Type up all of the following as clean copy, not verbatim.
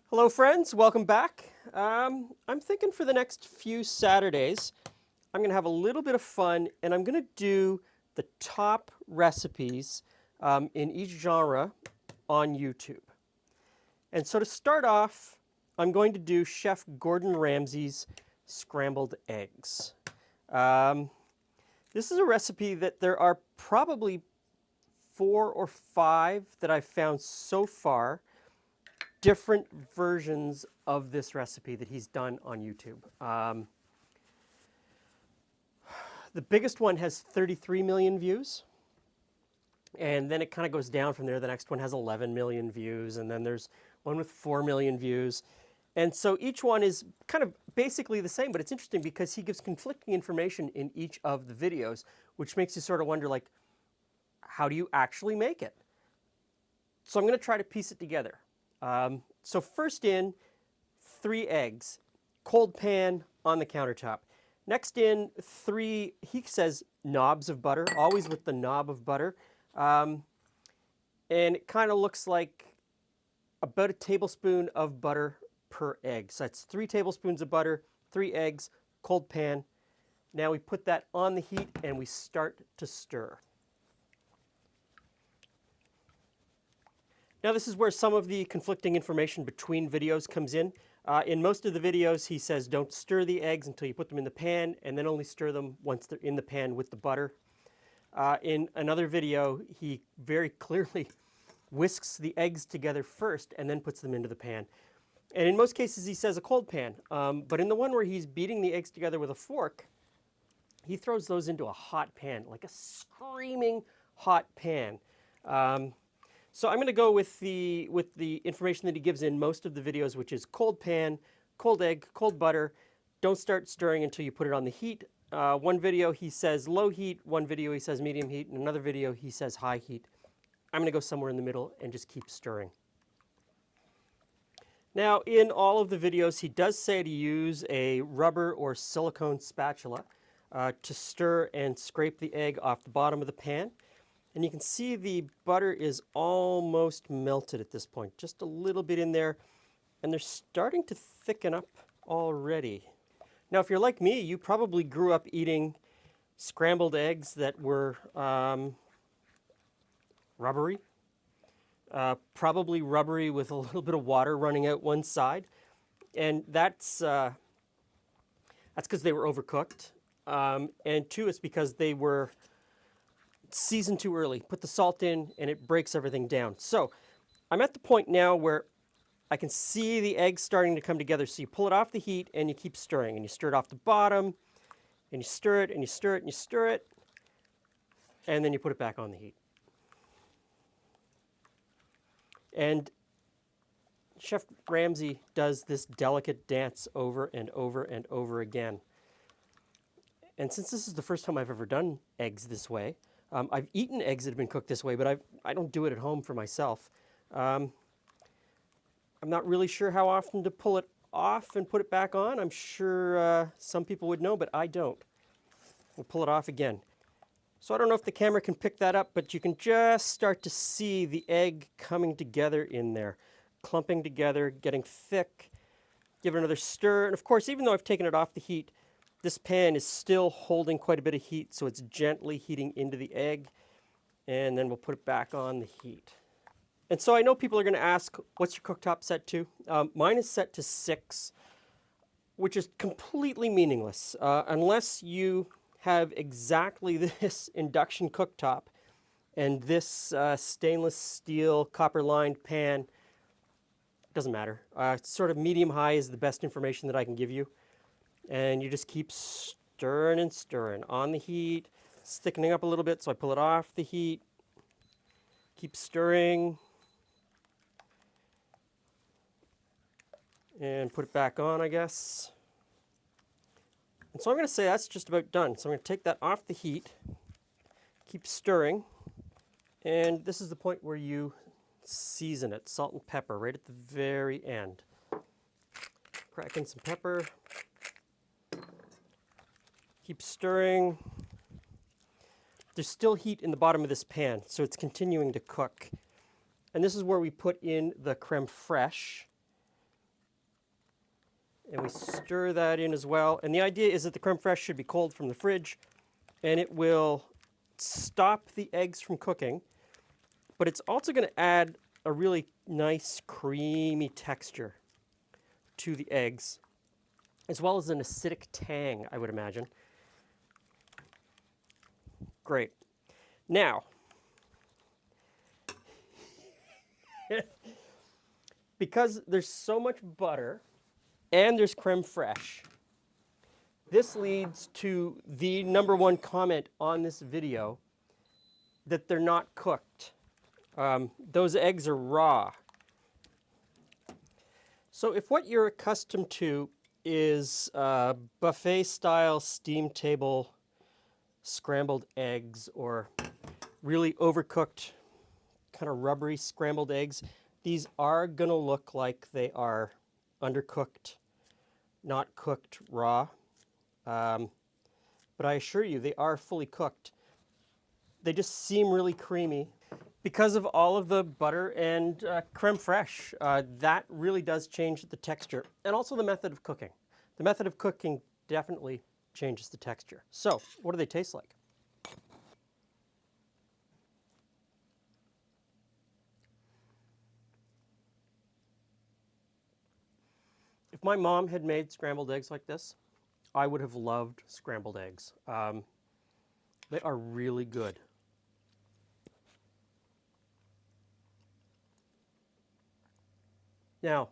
Hello, friends. Welcome back. I'm thinking for the next few Saturdays, I'm going to have a little bit of fun and I'm going to do the top recipes in each genre on YouTube. And so to start off, I'm going to do Chef Gordon Ramsay's scrambled eggs. Um, this is a recipe that there are probably 4 or 5 that I've found so far, different versions of this recipe that he's done on YouTube. The biggest one has 33 million views, and then it kind of goes down from there. The next one has 11 million views, and then there's one with 4 million views. And so each one is kind of basically the same, but it's interesting because he gives conflicting information in each of the videos, which makes you sort of wonder, like, how do you actually make it? So I'm going to try to piece it together. So first in, 3 eggs, cold pan on the countertop. Next in, 3, he says, knobs of butter, always with the knob of butter. And it kind of looks like about a tablespoon of butter per egg. So that's 3 tablespoons of butter, 3 eggs, cold pan. Now we put that on the heat and we start to stir. Now this is where some of the conflicting information between videos comes in. In most of the videos, he says don't stir the eggs until you put them in the pan, and then only stir them once they're in the pan with the butter. In another video, he very clearly whisks the eggs together first and then puts them into the pan. And in most cases, he says a cold pan. But in the one where he's beating the eggs together with a fork, he throws those into a hot pan, like a screaming hot pan. So I'm going to go with the information that he gives in most of the videos, which is cold pan, cold egg, cold butter. Don't start stirring until you put it on the heat. One video he says low heat, one video he says medium heat, and another video he says high heat. I'm going to go somewhere in the middle and just keep stirring. Now, in all of the videos, he does say to use a rubber or silicone spatula to stir and scrape the egg off the bottom of the pan. And you can see the butter is almost melted at this point, just a little bit in there, and they're starting to thicken up already. Now, if you're like me, you probably grew up eating scrambled eggs that were rubbery, probably rubbery with a little bit of water running out one side, and that's because they were overcooked, and 2, it's because they were seasoned too early. Put the salt in and it breaks everything down. So I'm at the point now where I can see the eggs starting to come together. So you pull it off the heat and you keep stirring, and you stir it off the bottom and you stir it and you stir it and you stir it, and then you put it back on the heat. And Chef Ramsay does this delicate dance over and over and over again. And since this is the first time I've ever done eggs this way, I've eaten eggs that have been cooked this way, but I don't do it at home for myself. I'm not really sure how often to pull it off and put it back on. I'm sure some people would know, but I don't. We'll pull it off again. So I don't know if the camera can pick that up, but you can just start to see the egg coming together in there, clumping together, getting thick. Give it another stir. And of course, even though I've taken it off the heat, this pan is still holding quite a bit of heat, so it's gently heating into the egg, and then we'll put it back on the heat. And so I know people are going to ask, what's your cooktop set to? Mine is set to 6, which is completely meaningless. Unless you have exactly this induction cooktop and this stainless steel copper-lined pan, it doesn't matter. Sort of medium-high is the best information that I can give you. And you just keep stirring and stirring on the heat. It's thickening up a little bit, so I pull it off the heat. Keep stirring. And put it back on, I guess. And so I'm going to say that's just about done. So I'm going to take that off the heat. Keep stirring. And this is the point where you season it. Salt and pepper right at the very end. Crack in some pepper. Keep stirring. There's still heat in the bottom of this pan, so it's continuing to cook. And this is where we put in the creme fraiche. And we stir that in as well. And the idea is that the creme fraiche should be cold from the fridge, and it will stop the eggs from cooking, but it's also going to add a really nice creamy texture to the eggs, as well as an acidic tang, I would imagine. Great. Now, because there's so much butter and there's creme fraiche, this leads to the #1 comment on this video, that they're not cooked. Those eggs are raw. So if what you're accustomed to is buffet-style steam table scrambled eggs, or really overcooked, kind of rubbery scrambled eggs, these are going to look like they are undercooked, not cooked raw. But I assure you, they are fully cooked. They just seem really creamy because of all of the butter and creme fraiche. That really does change the texture, and also the method of cooking. The method of cooking definitely changes the texture. So, what do they taste like? If my mom had made scrambled eggs like this, I would have loved scrambled eggs. They are really good. Now,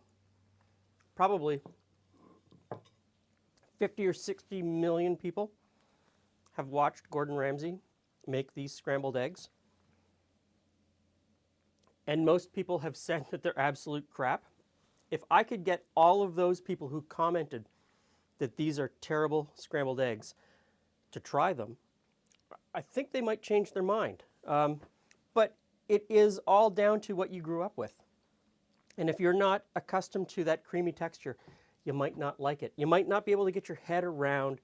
probably 50 or 60 million people have watched Gordon Ramsay make these scrambled eggs. And most people have said that they're absolute crap. If I could get all of those people who commented that these are terrible scrambled eggs to try them, I think they might change their mind. But it is all down to what you grew up with. And if you're not accustomed to that creamy texture, you might not like it. You might not be able to get your head around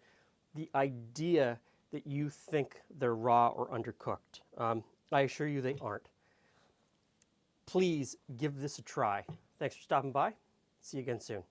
the idea that you think they're raw or undercooked. I assure you they aren't. Please give this a try. Thanks for stopping by. See you again soon.